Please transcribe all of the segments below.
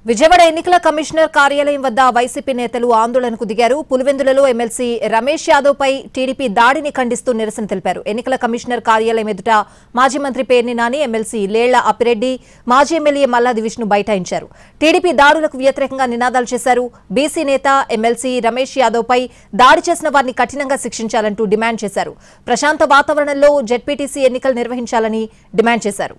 విజయవాడ ఎన్నికల కమిషనర్ కార్యాలయం వద్ద వైసీపీ నేతలు ఆందోళనకు దిగారు. పులివెందులలో ఎమ్మెల్సీ రమేష్ యాదవ్ పై టీడీపీ దాడిని ఖండిస్తూ నిరసన తెలిపారు. ఎన్నికల కమిషనర్ కార్యాలయం ఎదుట మాజీ మంత్రి పేర్ని నాని, ఎమ్మెల్సీ లేళ్ల అప్పిరెడ్డి, మాజీ ఎమ్మెల్యే మల్లాది విష్ణు బైఠాయించారు. టీడీపీ దాడులకు వ్యతిరేకంగా నినాదాలు చేశారు. బీసీ నేత ఎమ్మెల్సీ రమేష్ యాదవ్ పై దాడి చేసిన వారిని కఠినంగా శిక్షించాలంటూ డిమాండ్ చేశారు. ప్రశాంత వాతావరణంలో జెడ్పీటీసీ ఎన్నికలు నిర్వహించాలని డిమాండ్ చేశారు.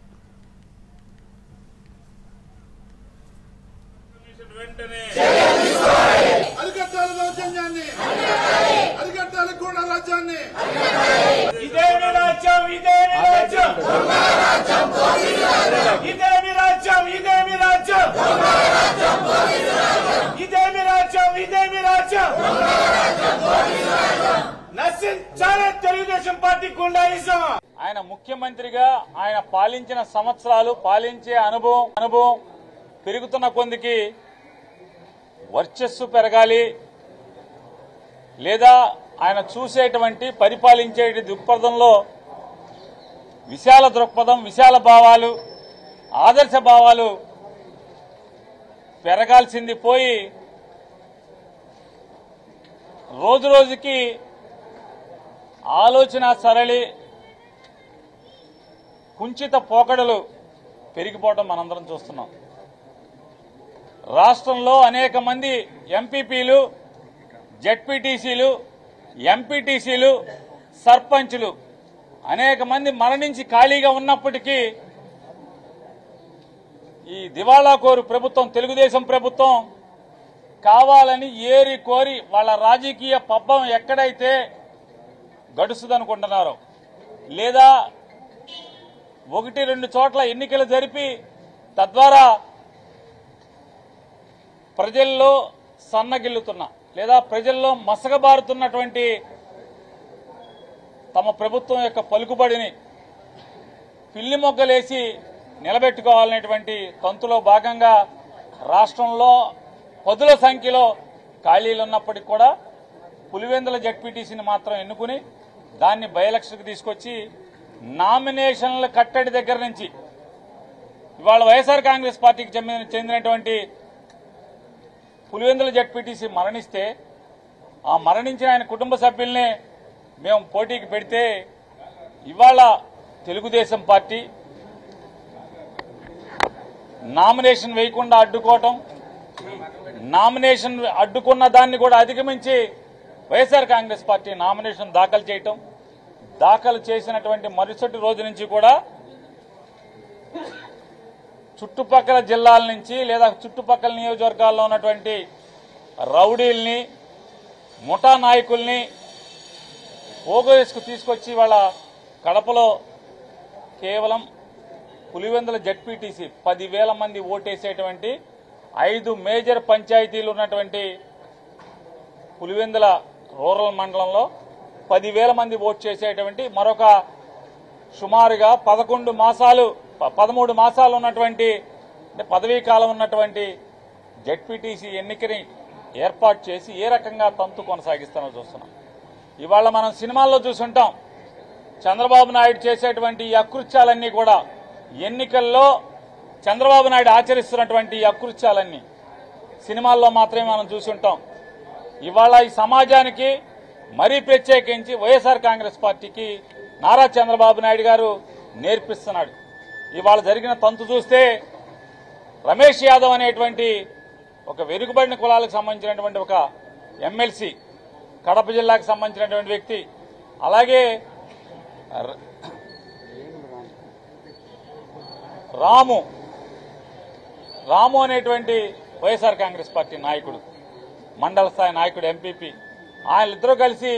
తెలుగుదేశం పార్టీ గుండాయిజం. ఆయన ముఖ్యమంత్రిగా ఆయన పాలించిన సంవత్సరాలు, పాలించే అనుభవం పెరుగుతున్న కొందికి వర్చస్సు పెరగాలి, లేదా ఆయన చూసేటువంటి పరిపాలించే దృక్పథంలో విశాల దృక్పథం, విశాల భావాలు, ఆదర్శ భావాలు పెరగాల్సింది పోయి రోజు రోజుకి ఆలోచన సరళి, కుంచిత పోకడలు పెరిగిపోవడం మనందరం చూస్తున్నాం. రాష్ట్రంలో అనేక మంది ఎంపీపీలు, జెడ్పీటీసీలు, ఎంపీటీసీలు, సర్పంచులు అనేక మంది మరణించి ఖాళీగా ఉన్నప్పటికీ ఈ దివాళా కోరు ప్రభుత్వం, తెలుగుదేశం ప్రభుత్వం కావాలని ఏరి కోరి వాళ్ళ రాజకీయ పబ్బం ఎక్కడైతే గడుస్తుందనుకుంటున్నారో, లేదా 1-2 చోట్ల ఎన్నికలు జరిపి తద్వారా ప్రజల్లో సన్నగిల్లుతున్న లేదా ప్రజల్లో మసకబారుతున్నటువంటి తమ ప్రభుత్వం యొక్క పలుకుబడిని పిల్లి మొగ్గలేసి నిలబెట్టుకోవాలనేటువంటి తంతులో భాగంగా రాష్ట్రంలో పదుల సంఖ్యలో ఖాళీలున్నప్పటికీ కూడా పులివెందుల జెడ్పీటీసీని మాత్రం ఎన్నుకుని దాన్ని బై ఎలక్షన్కి తీసుకొచ్చి నామినేషన్ల కట్టడి దగ్గర నుంచి ఇవాళ వైఎస్ఆర్ కాంగ్రెస్ పార్టీకి చెందినటువంటి పులివెందుల జెడ్పీటీసీ మరణిస్తే ఆ మరణించిన ఆయన కుటుంబ సభ్యుల్ని మేము పోటీకి పెడితే ఇవాళ తెలుగుదేశం పార్టీ నామినేషన్ వేయకుండా అడ్డుకోవటం, నామినేషన్ అడ్డుకున్న దాన్ని కూడా అధిగమించి వైఎస్ఆర్ కాంగ్రెస్ పార్టీ నామినేషన్ దాఖలు చేయటం, దాఖలు చేసినటువంటి మరుసటి రోజు నుంచి కూడా చుట్టుపక్కల జిల్లాల నుంచి లేదా చుట్టుపక్కల నియోజకవర్గాల్లో ఉన్నటువంటి రౌడీల్ని, ముఠా నాయకుల్ని ఓగేసుకు తీసుకొచ్చి వాళ్ళ కడపలో కేవలం పులివెందుల జెడ్పీటీసీ 10,000 మంది ఓటేసేటువంటి 5 మేజర్ పంచాయతీలు ఉన్నటువంటి పులివెందుల రూరల్ మండలంలో 10,000 మంది ఓటు చేసేటువంటి మరొక సుమారుగా 13 మాసాలు ఉన్నటువంటి పదవీ కాలం ఉన్నటువంటి జెడ్పీటీసీ ఎన్నికని ఏర్పాటు చేసి ఏ రకంగా తంతు కొనసాగిస్తానో చూస్తున్నాం. ఇవాళ మనం సినిమాల్లో చూసుంటాం, చంద్రబాబు నాయుడు చేసేటువంటి ఈ అకృత్యాలన్నీ కూడా ఎన్నికల్లో చంద్రబాబు నాయుడు ఆచరిస్తున్నటువంటి ఈ అకృత్యాలన్నీ సినిమాల్లో మాత్రమే మనం చూసుంటాం. ఇవాళ ఈ సమాజానికి మరీ ప్రత్యేకించి వైఎస్ఆర్ కాంగ్రెస్ పార్టీకి నారా చంద్రబాబు నాయుడు గారు నేర్పిస్తున్నాడు. ఇవాళ జరిగిన తంతు చూస్తే రమేష్ యాదవ్ అనేటువంటి ఒక వెనుకబడిన కులాలకు సంబంధించినటువంటి ఒక ఎమ్మెల్సీ, కడప జిల్లాకు సంబంధించినటువంటి వ్యక్తి, అలాగే రాము అనేటువంటి వైఎస్ఆర్ కాంగ్రెస్ పార్టీ నాయకుడు, మండల స్థాయి నాయకుడు, ఎంపీపీ, వాళ్ళిద్దరూ కలిసి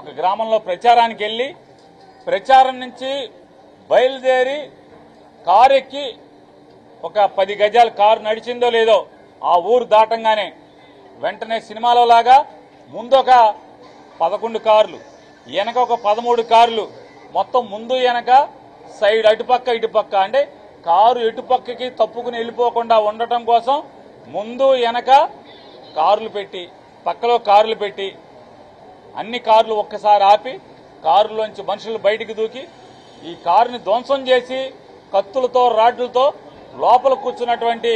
ఒక గ్రామంలో ప్రచారానికి వెళ్లి ప్రచారం నుంచి బయలుదేరి కారు ఎక్కి ఒక 10 గజాల కారు నడిచిందో లేదో ఆ ఊరు దాటంగానే వెంటనే సినిమాలో లాగా ముందు ఒక 11 కార్లు, వెనక ఒక 13 కార్లు, మొత్తం ముందు వెనక సైడ్ అటుపక్క ఇటుపక్క, అంటే కారు ఎటుపక్కకి తప్పుకుని వెళ్ళిపోకుండా ఉండటం కోసం ముందు వెనక కార్లు పెట్టి, పక్కలో కార్లు పెట్టి, అన్ని కార్లు ఒక్కసారి ఆపి కారులోంచి మనుషులు బయటికి దూకి ఈ కారుని ధ్వంసం చేసి కత్తులతో, రాడ్లతో లోపల కూర్చున్నటువంటి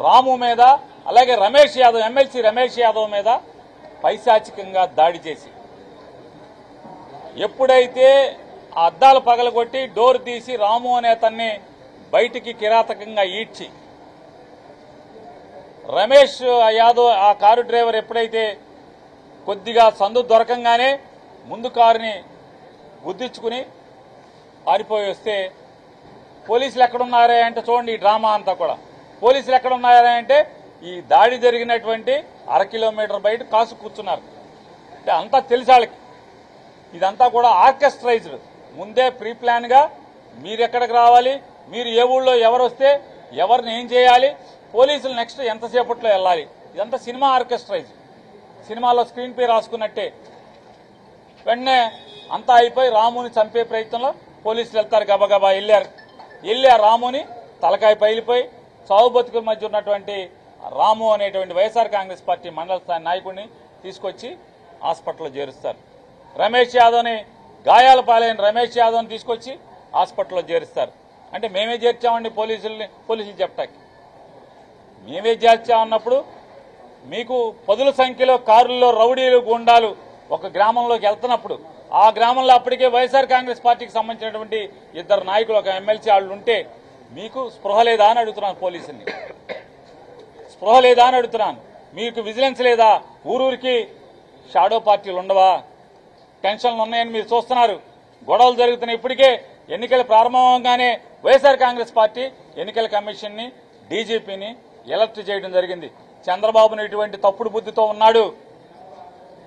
రాము మీద, అలాగే రమేష్ యాదవ్, ఎమ్మెల్సీ రమేష్ యాదవ్ మీద పైశాచికంగా దాడి చేసి, ఎప్పుడైతే ఆ అద్దాలు పగలగొట్టి డోర్ తీసి రాము అనే అతన్ని బయటికి కిరాతకంగా ఈడ్చి, రమేష్ యాదవ్ ఆ కారు డ్రైవర్ ఎప్పుడైతే కొద్దిగా సందు దొరకంగానే ముందు కారుని గుద్దించుకుని పారిపోయి వస్తే, పోలీసులు ఎక్కడున్నారే అంటే చూడండి ఈ డ్రామా అంతా కూడా. పోలీసులు ఎక్కడున్నారే అంటే ఈ దాడి జరిగినటువంటి 1/2 కిలోమీటర్ బయట కాసు కూర్చున్నారు. అంటే అంతా తెలిసి వాళ్ళకి ఇదంతా కూడా ఆర్కెస్ట్రైజ్డ్, ముందే ప్రీ ప్లాన్ గా మీరు ఎక్కడికి రావాలి, మీరు ఏ ఊళ్ళో ఎవరు వస్తే ఎవరిని ఏం చేయాలి, పోలీసులు నెక్స్ట్ ఎంతసేపట్లో వెళ్ళాలి, ఇదంతా సినిమా ఆర్కెస్ట్రైజ్. సినిమాలో స్క్రీన్ పే రాసుకున్నట్టే. వెంటనే అంతా అయిపోయి రాముని చంపే ప్రయత్నంలో పోలీసులు వెళ్తారు. గబగబా వెళ్ళి ఆ రాముని తలకాయ పైలిపోయి చావు బతుకుల మధ్య ఉన్నటువంటి రాము అనేటువంటి వైఎస్ఆర్ కాంగ్రెస్ పార్టీ మండల స్థాయి నాయకుడిని తీసుకొచ్చి హాస్పిటల్లో చేరుస్తారు. రమేష్ యాదవ్ని, గాయాల పాలైన రమేష్ యాదవ్ని తీసుకొచ్చి హాస్పిటల్లో చేరుస్తారు. అంటే మేమే చేర్చామండి పోలీసులు చెప్పటానికి. మేమే చేర్చామన్నప్పుడు మీకు పదుల సంఖ్యలో కారుల్లో రౌడీలు, గుండాలు ఒక గ్రామంలోకి వెళ్తున్నప్పుడు, ఆ గ్రామంలో అప్పటికే వైఎస్ఆర్ కాంగ్రెస్ పార్టీకి సంబంధించినటువంటి 2 నాయకులు, ఒక ఎమ్మెల్సీ వాళ్ళు ఉంటే మీకు స్పృహ లేదా అని అడుగుతున్నాను. పోలీసుల్ని స్పృహ లేదా అని అడుగుతున్నాను. మీకు విజిలెన్స్ లేదా? ఊరూరికి షాడో పార్టీలు ఉండవా? టెన్షన్లు ఉన్నాయని మీరు చూస్తున్నారు. గొడవలు జరుగుతున్నాయి. ఇప్పటికే ఎన్నికలు ప్రారంభంగానే వైఎస్ఆర్ కాంగ్రెస్ పార్టీ ఎన్నికల కమిషన్ ని, డీజీపీని ఎలర్ట్ చేయడం జరిగింది. చంద్రబాబును ఇటువంటి తప్పుడు బుద్ధితో ఉన్నాడు,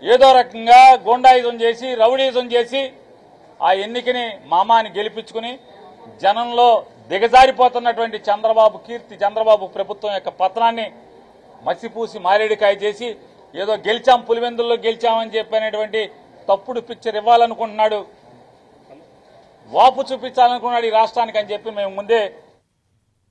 ఏదో రకంగా గూండాయుధం చేసి, రౌడీయుధం చేసి ఆ ఎన్నికని మామాని గెలిపించుకుని జనంలో దిగజారిపోతున్నటువంటి చంద్రబాబు కీర్తి, చంద్రబాబు ప్రభుత్వం యొక్క పతనాన్ని మసిపూసి మారేడికాయ చేసి ఏదో గెలిచాం, పులివెందుల్లో గెలిచామని చెప్పినటువంటి తప్పుడు పిక్చర్ ఇవ్వాలనుకుంటున్నాడు, వాపు చూపించాలనుకున్నాడు ఈ రాష్ట్రానికి అని చెప్పి మేము ముందే